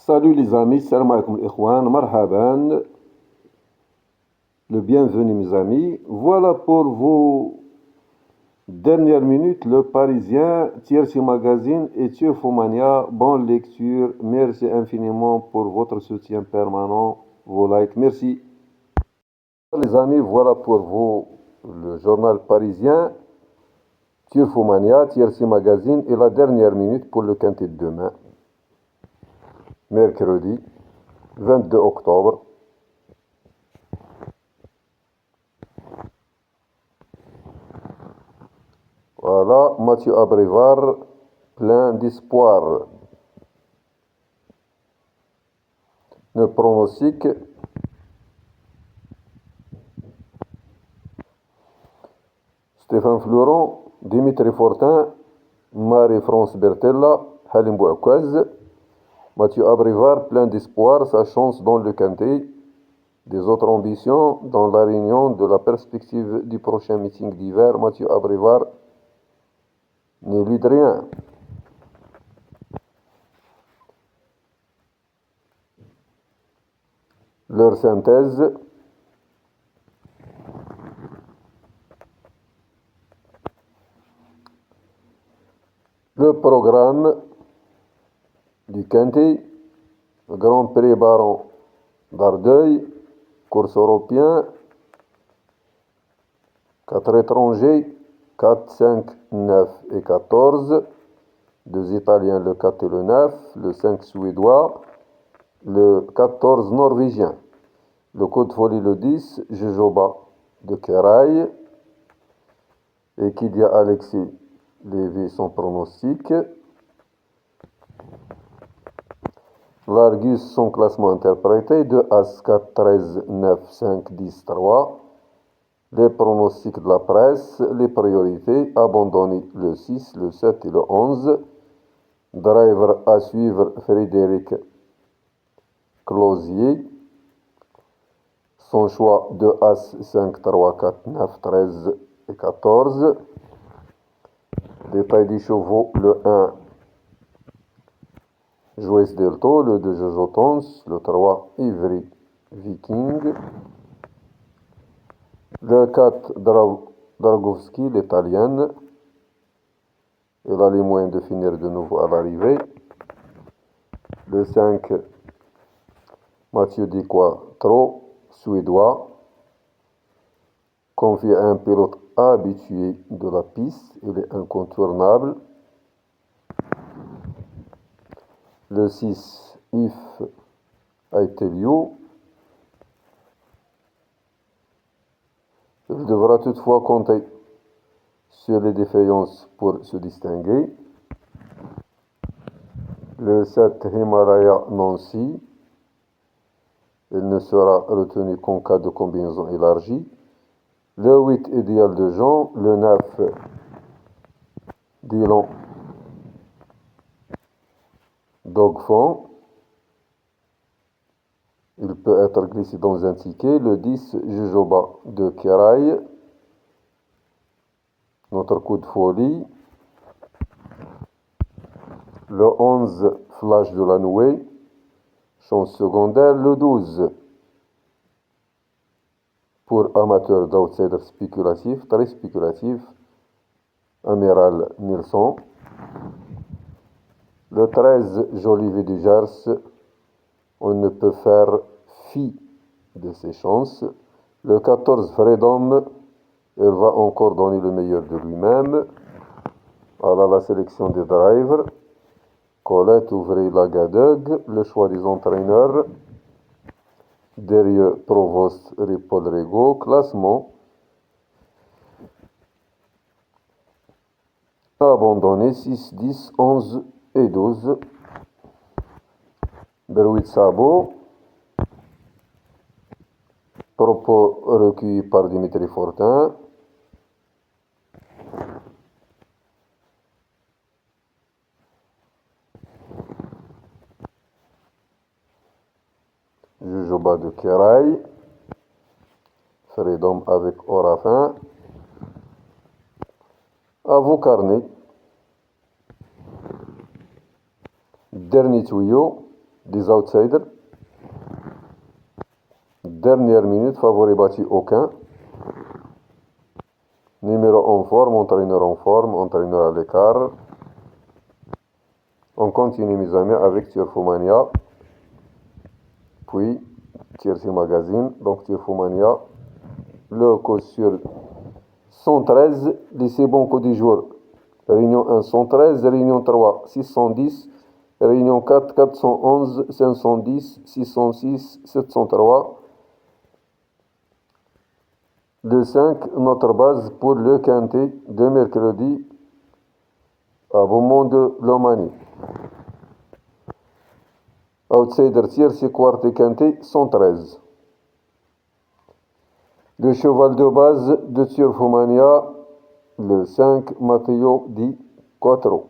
Salut les amis, salam alaikum ikhwan, marhaban, le bienvenu mes amis. Voilà pour vos dernières minutes, le Parisien, Tiercy Magazine et Tiefomania. Bonne lecture, merci infiniment pour votre soutien permanent, vos likes, merci. Les amis, voilà pour vous le journal parisien, Tiefomania, Tiercy Magazine et la dernière minute pour le quintet de demain, mercredi 22 octobre. Voilà, Mathieu Abrivard, plein d'espoir. Le pronostic, Stéphane Fleuron, Dimitri Fortin, Marie-France Bertella, Halim Bouakwaz. Mathieu Abrivard, plein d'espoir, sa chance dans le quintet. Des autres ambitions dans la réunion de la perspective du prochain meeting d'hiver. Mathieu Abrivard n'élude rien. Leur synthèse. Le programme du quintet, le Grand Prix Baron d'Ardeuil, course européen, 4 étrangers, 4, 5, 9 et 14, 2 Italiens, le 4 et le 9, le 5 suédois, le 14 norvégien, le coup de folie le 10, Jojoba de Keraï, et Kidia Alexis Lévy son pronostic, l'Argus son classement interprété, 2 As 4, 13, 9, 5, 10, 3, les pronostics de la presse, les priorités, abandonner le 6, le 7 et le 11, driver à suivre Frédéric Closier, son choix de As 5, 3, 4, 9, 13 et 14, détail des chevaux, le 1, Joyce Delto, le 2, Jojo Tons, le 3, Ivry Viking, le 4, Dragowski, l'italienne. Elle a les moyens de finir de nouveau à l'arrivée. Le 5, Mathieu Di Quattro, suédois. Confié à un pilote habitué de la piste, il est incontournable. Le 6, If Aitelio. Il devra toutefois compter sur les défaillances pour se distinguer. Le 7, Himalaya Nancy. Il ne sera retenu qu'en cas de combinaison élargie. Le 8, Idéal de Jean. Le 9, Dylan Dogfond. Il peut être glissé dans un ticket. Le 10, Jujoba de Keraï. Notre coup de folie. Le 11, Flash de la Nouée. Chance secondaire. Le 12, pour amateurs d'outsiders spéculatifs, très spéculatifs, Amiral Nilsson. Le 13, Jolivet du Gers. On ne peut faire fi de ses chances. Le 14, Freedom. Il va encore donner le meilleur de lui-même. Voilà la sélection des drivers. Colette Ouvray-Lagadeg, le choix des entraîneurs. Derrière Provost Paul Rego, classement. Abandonné 6, 10, 11 et 12. Berwitt Sabot. Propos recueillis par Dimitri Fortin. Jujoba de Keraï. Freedom avec Orafin. À vos carnets. Dernier tuyau. des outsiders. Dernière minute, favori battu aucun. Numéro en forme, entraîneur à l'écart. On continue, mes amis, avec Turfomania. Puis, TRC Magazine. Donc, Turfomania. Le code sur 113. Lycée bon code du jour. Réunion 1, 113. Réunion 3, 610. Réunion 4, 411. 510. 606. 703. Le 5, notre base pour le quintet de mercredi à Beaumont de Lomanie. Outsider tierce quarte quintet 113. Le cheval de base de Turfomania, le 5 Matteo Di Quattro.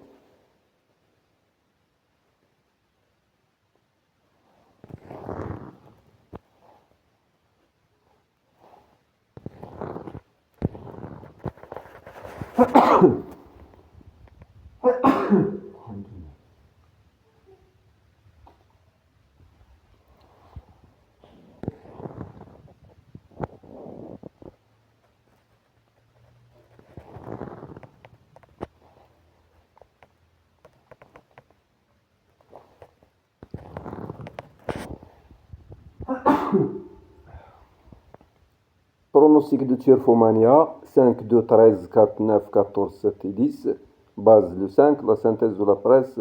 Pronostic de Turfomania, 5, 2, 13, 4, 9, 14, 7 et 10. Base le 5, la synthèse de la presse,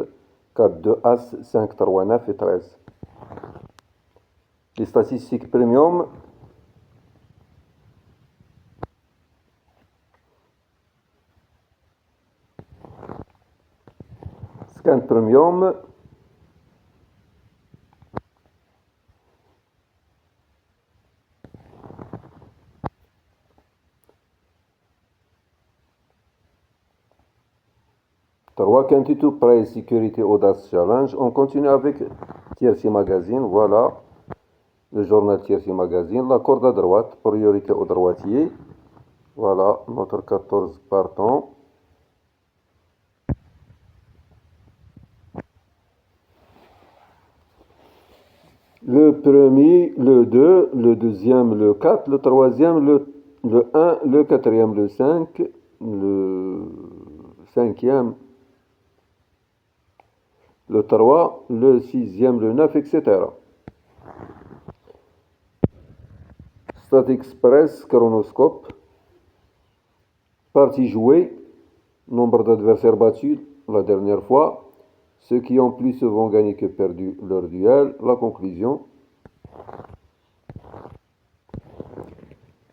4, 2, As, 5, 3, 9 et 13. Les statistiques premium. Scan premium. Trois quintuto Price Sécurité Audace Challenge. On continue avec TRC Magazine. Voilà le journal TRC Magazine. La corde à droite, priorité aux droitiers. Voilà notre 14 partants. Le premier, le 2, le deuxième, le 4, le troisième, le 1, le quatrième, le 5, le cinquième, le 3, le sixième, le 9, etc. Stat Express, chronoscope, partie jouée, nombre d'adversaires battus la dernière fois, ceux qui ont plus souvent gagné que perdu leur duel, la conclusion,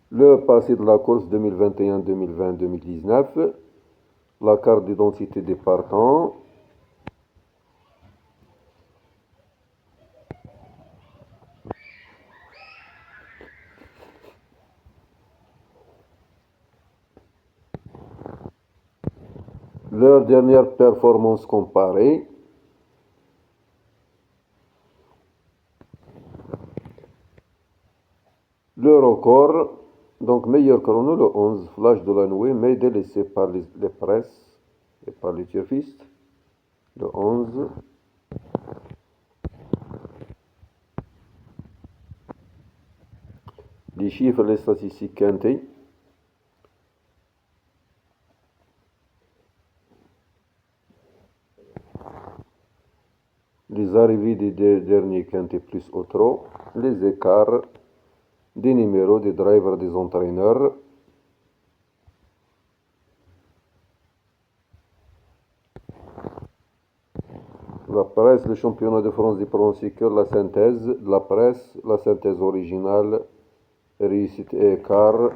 le passé de la course 2021, 2020, 2019, la carte d'identité des partants, leur dernière performance comparée, le record, donc meilleur chrono le 11, Flash de la Nouée, mais délaissé par les presses et par les turfistes, le 11. Les chiffres, les statistiques quintées. Les arrivées des derniers quintés plus au trot, les écarts des numéros, des drivers, des entraîneurs. La presse, le championnat de France des pronostiqueurs, la synthèse de la presse, la synthèse originale, réussite et écart,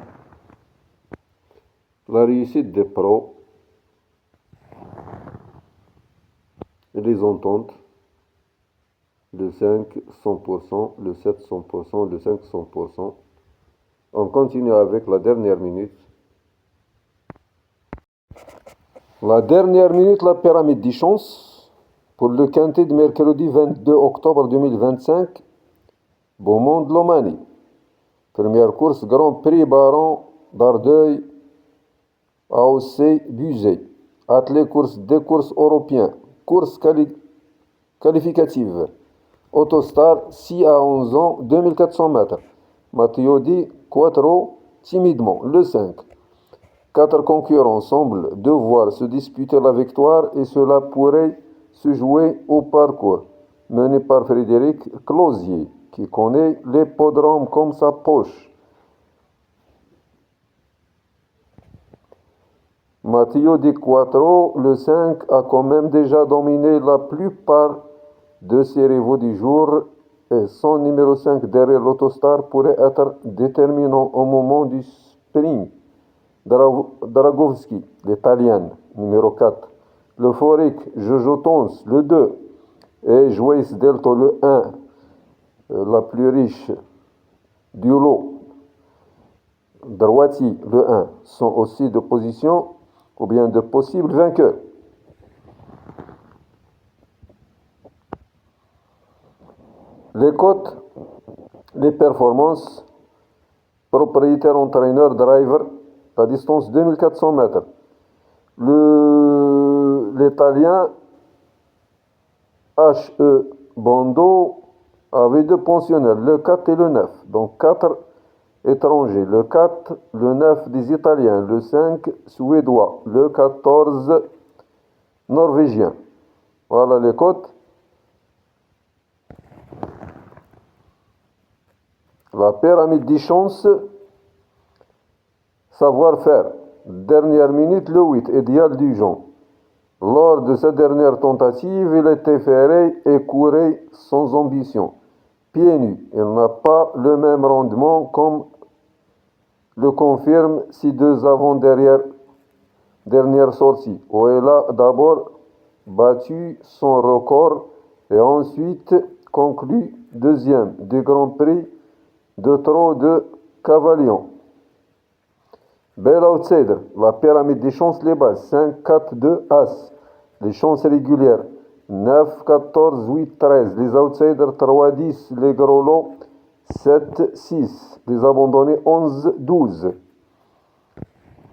la réussite des pros, et les ententes, le 5, 100%, le 7, 100%, le 5, 100%. On continue avec la dernière minute. La dernière minute, la pyramide des chances pour le quintet de mercredi 22 octobre 2025, Beaumont de Lomanie. Première course, Grand Prix Baron d'Ardeuil, AOC Buzet. Attelé course, des courses européens. Course qualificative. Autostar 6 à 11 ans, 2400 mètres. Matteo Di Quattro, timidement, le 5. Quatre concurrents semblent devoir se disputer la victoire et cela pourrait se jouer au parcours, mené par Frédéric Closier, qui connaît l'hippodrome comme sa poche. Matteo Di Quattro, le 5, a quand même déjà dominé la plupart de ses rivaux du jour et son numéro 5 derrière l'Autostar pourrait être déterminant au moment du sprint. Dragovski, l'Italien, numéro 4. L'euphorique Jojo Tons, le 2. Et Joyce Delto, le 1. La plus riche du lot, Droiti, le 1, sont aussi de position ou bien de possibles vainqueurs. Les cotes, les performances, propriétaire, entraîneur, driver, la distance 2400 mètres. L'Italien H.E. Bondo avait deux pensionnaires, le 4 et le 9. Donc 4 étrangers, le 4, le 9 des Italiens, le 5 suédois, le 14 norvégien. Voilà les cotes. La pyramide des chances, savoir-faire. Dernière minute, le 8, Idéal Dijon. Lors de sa dernière tentative, il était ferré et courait sans ambition. Pieds nus, il n'a pas le même rendement comme le confirment ses deux avant-dernières sorties, où il a d'abord battu son record et ensuite conclu deuxième du Grand Prix de Trot de Cavalion. Bel outsider, la pyramide des chances, les bases, 5, 4, 2, As. Les chances régulières, 9, 14, 8, 13. Les outsiders, 3, 10. Les gros lots, 7, 6. Les abandonnés, 11, 12.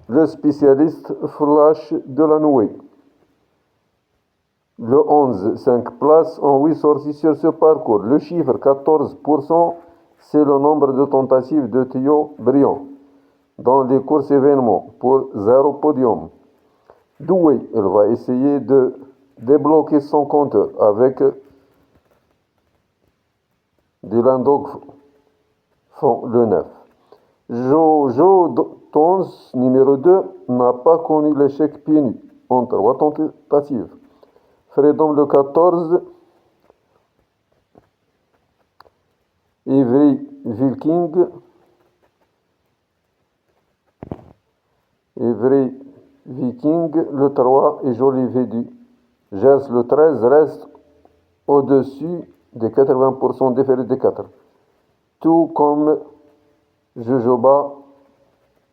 Le spécialiste flash de la nouée. Le 11, 5 places en 8 sorties sur ce parcours. Le chiffre, 14%, c'est le nombre de tentatives de Théo Briand dans les courses événements pour 0 podium. Doué, il va essayer de débloquer son compteur avec Dylan Dogfond, le 9. Jojo Tons, numéro 2, n'a pas connu l'échec pieds nus en 3 tentatives. Freedom, le 14. Ivry Viking. Ivry Viking, le 3, et Jolivet du Gers, le 13, reste au-dessus des 80% déférés des 4. Tout comme Jojoba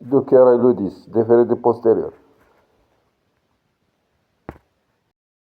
de Kera, le 10, déféré des postérieurs.